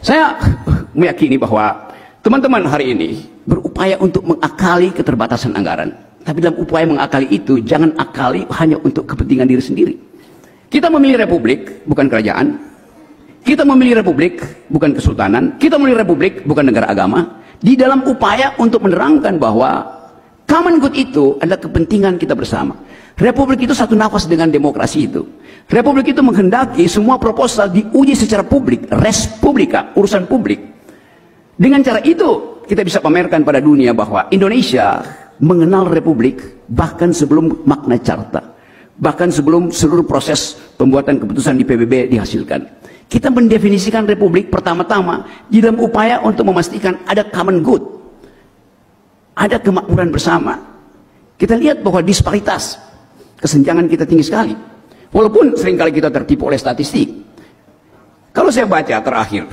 Saya meyakini bahwa teman-teman hari ini berupaya untuk mengakali keterbatasan anggaran. Tapi dalam upaya mengakali itu, jangan akali hanya untuk kepentingan diri sendiri. Kita memilih republik, bukan kerajaan. Kita memilih republik, bukan kesultanan. Kita memilih republik, bukan negara agama. Di dalam upaya untuk menerangkan bahwa common good itu adalah kepentingan kita bersama. Republik itu satu nafas dengan demokrasi itu. Republik itu menghendaki semua proposal diuji secara publik, res publica, urusan publik. Dengan cara itu kita bisa pamerkan pada dunia bahwa Indonesia mengenal republik bahkan sebelum Magna Carta, bahkan sebelum seluruh proses pembuatan keputusan di PBB dihasilkan. Kita mendefinisikan republik pertama-tama di dalam upaya untuk memastikan ada common good, ada kemakmuran bersama. Kita lihat bahwa disparitas, kesenjangan kita tinggi sekali. Walaupun seringkali kita tertipu oleh statistik. Kalau saya baca terakhir,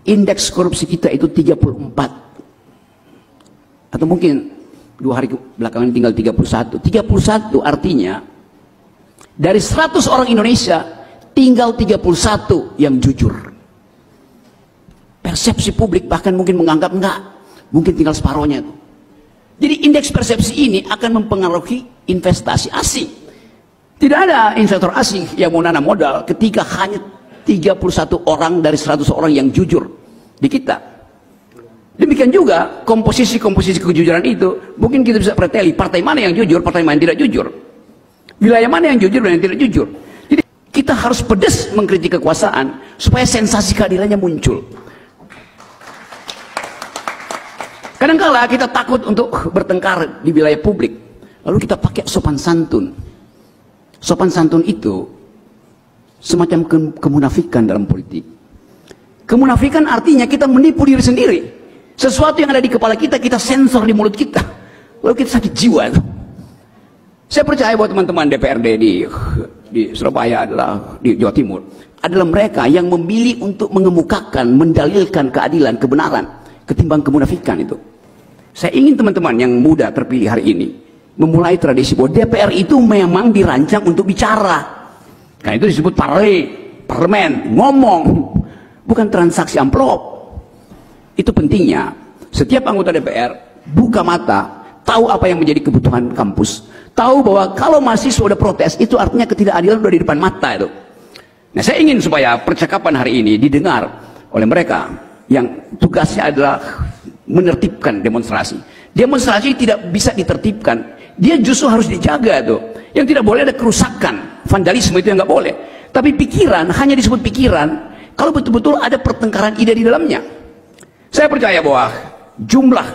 indeks korupsi kita itu 34. Atau mungkin 2 hari belakangan tinggal 31. 31 artinya dari 100 orang Indonesia tinggal 31 yang jujur. Persepsi publik bahkan mungkin menganggap enggak, mungkin tinggal separohnya itu. Jadi indeks persepsi ini akan mempengaruhi investasi asing. Tidak ada investor asing yang mau nanam modal ketika hanya 31 orang dari 100 orang yang jujur di kita. Demikian juga komposisi kejujuran itu, mungkin kita bisa preteli partai mana yang jujur, partai mana yang tidak jujur, wilayah mana yang jujur dan yang tidak jujur. Jadi kita harus pedas mengkritik kekuasaan supaya sensasi keadilannya muncul. Kadang-kala kita takut untuk bertengkar di wilayah publik, lalu kita pakai sopan santun. Sopan santun itu semacam kemunafikan dalam politik. Kemunafikan artinya kita menipu diri sendiri. Sesuatu yang ada di kepala kita, kita sensor di mulut kita, lalu kita sakit jiwa. Saya percaya bahwa teman-teman DPRD di Surabaya adalah di Jawa Timur adalah mereka yang memilih untuk mengemukakan, mendalilkan keadilan, kebenaran ketimbang kemunafikan itu. Saya ingin teman-teman yang muda terpilih hari ini memulai tradisi bahwa DPR itu memang dirancang untuk bicara. Karena itu disebut parlemen, ngomong, bukan transaksi amplop. Itu pentingnya. Setiap anggota DPR buka mata, tahu apa yang menjadi kebutuhan kampus, tahu bahwa kalau mahasiswa sudah protes, itu artinya ketidakadilan sudah di depan mata itu. Nah, saya ingin supaya percakapan hari ini didengar oleh mereka yang tugasnya adalah menertibkan demonstrasi. Demonstrasi tidak bisa ditertibkan, dia justru harus dijaga tuh. Yang tidak boleh ada kerusakan, vandalisme itu yang nggak boleh. Tapi pikiran hanya disebut pikiran kalau betul-betul ada pertengkaran ide di dalamnya. Saya percaya bahwa jumlah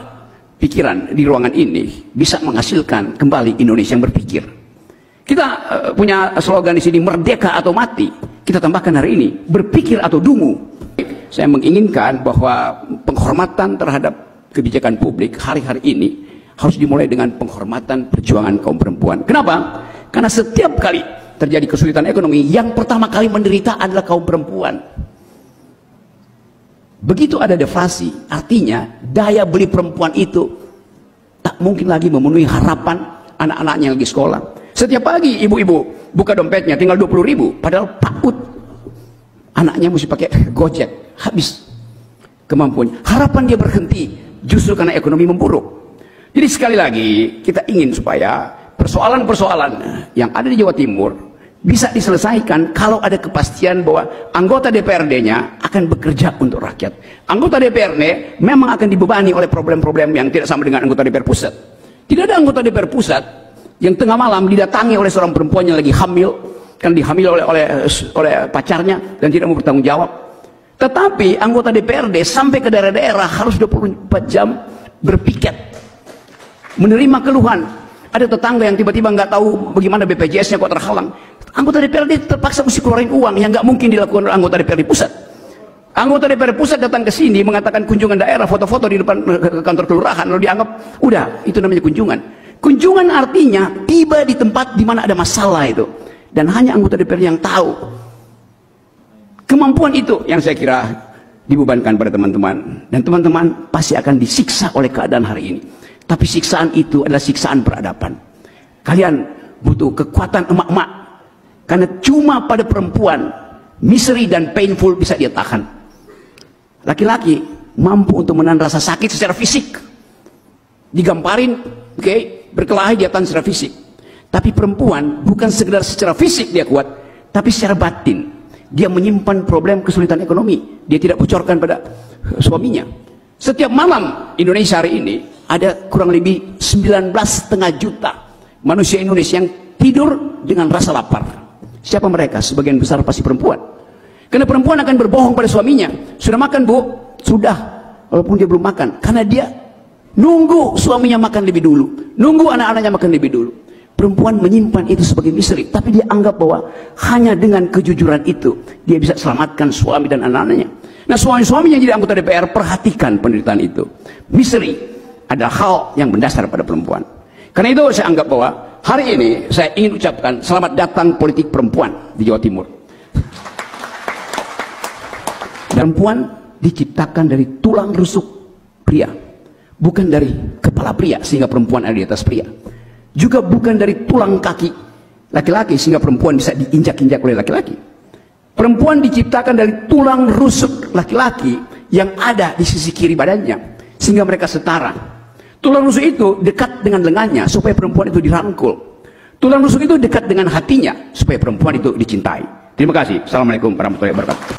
pikiran di ruangan ini bisa menghasilkan kembali Indonesia yang berpikir. Kita punya slogan di sini, merdeka atau mati. Kita tambahkan hari ini, berpikir atau dungu. Saya menginginkan bahwa penghormatan terhadap kebijakan publik hari-hari ini harus dimulai dengan penghormatan perjuangan kaum perempuan. Kenapa? Karena setiap kali terjadi kesulitan ekonomi, yang pertama kali menderita adalah kaum perempuan. Begitu ada deflasi, artinya daya beli perempuan itu tak mungkin lagi memenuhi harapan anak-anaknya yang lagi sekolah. Setiap pagi ibu-ibu buka dompetnya tinggal 20.000, padahal takut anaknya mesti pakai Gojek, habis kemampuannya. Harapan dia berhenti justru karena ekonomi memburuk. Jadi sekali lagi kita ingin supaya persoalan-persoalan yang ada di Jawa Timur bisa diselesaikan kalau ada kepastian bahwa anggota DPRD-nya akan bekerja untuk rakyat. Anggota DPRD memang akan dibebani oleh problem-problem yang tidak sama dengan anggota DPR pusat. Tidak ada anggota DPR pusat yang tengah malam didatangi oleh seorang perempuan yang lagi hamil, kan dihamil oleh pacarnya dan tidak mau bertanggung jawab. Tetapi anggota DPRD sampai ke daerah-daerah harus 24 jam berpiket, menerima keluhan. Ada tetangga yang tiba-tiba nggak tahu bagaimana BPJS-nya kok terhalang. Anggota DPRD terpaksa mesti keluarin uang yang nggak mungkin dilakukan oleh anggota DPRD pusat. Anggota DPRD pusat datang ke sini mengatakan kunjungan daerah, foto-foto di depan kantor kelurahan, lalu dianggap udah itu namanya kunjungan. Kunjungan artinya tiba di tempat di mana ada masalah itu, dan hanya anggota DPRD yang tahu. Kemampuan itu yang saya kira dibebankan pada teman-teman, dan teman-teman pasti akan disiksa oleh keadaan hari ini. Tapi siksaan itu adalah siksaan peradaban. Kalian butuh kekuatan emak-emak, karena cuma pada perempuan misery dan painful bisa dia tahan. Laki-laki mampu untuk menahan rasa sakit secara fisik, digamparin, berkelahi di atas secara fisik. Tapi perempuan bukan sekedar secara fisik dia kuat, tapi secara batin. Dia menyimpan problem kesulitan ekonomi, dia tidak bocorkan pada suaminya. Setiap malam Indonesia hari ini ada kurang lebih 19,5 juta manusia Indonesia yang tidur dengan rasa lapar. Siapa mereka? Sebagian besar pasti perempuan. Karena perempuan akan berbohong pada suaminya, sudah makan bu? Sudah, walaupun dia belum makan, karena dia nunggu suaminya makan lebih dulu, nunggu anak-anaknya makan lebih dulu. Perempuan menyimpan itu sebagai misteri, tapi dia anggap bahwa hanya dengan kejujuran itu dia bisa selamatkan suami dan anak-anaknya. Nah, suami-suami yang jadi anggota DPR, perhatikan penderitaan itu. Misteri adalah hal yang mendasar pada perempuan. Karena itu saya anggap bahwa hari ini saya ingin ucapkan selamat datang politik perempuan di Jawa Timur. Perempuan diciptakan dari tulang rusuk pria, bukan dari kepala pria sehingga perempuan ada di atas pria. Juga bukan dari tulang kaki laki-laki sehingga perempuan bisa diinjak-injak oleh laki-laki. Perempuan diciptakan dari tulang rusuk laki-laki yang ada di sisi kiri badannya sehingga mereka setara. Tulang rusuk itu dekat dengan lengannya supaya perempuan itu dirangkul. Tulang rusuk itu dekat dengan hatinya supaya perempuan itu dicintai. Terima kasih. Assalamualaikum warahmatullahi wabarakatuh.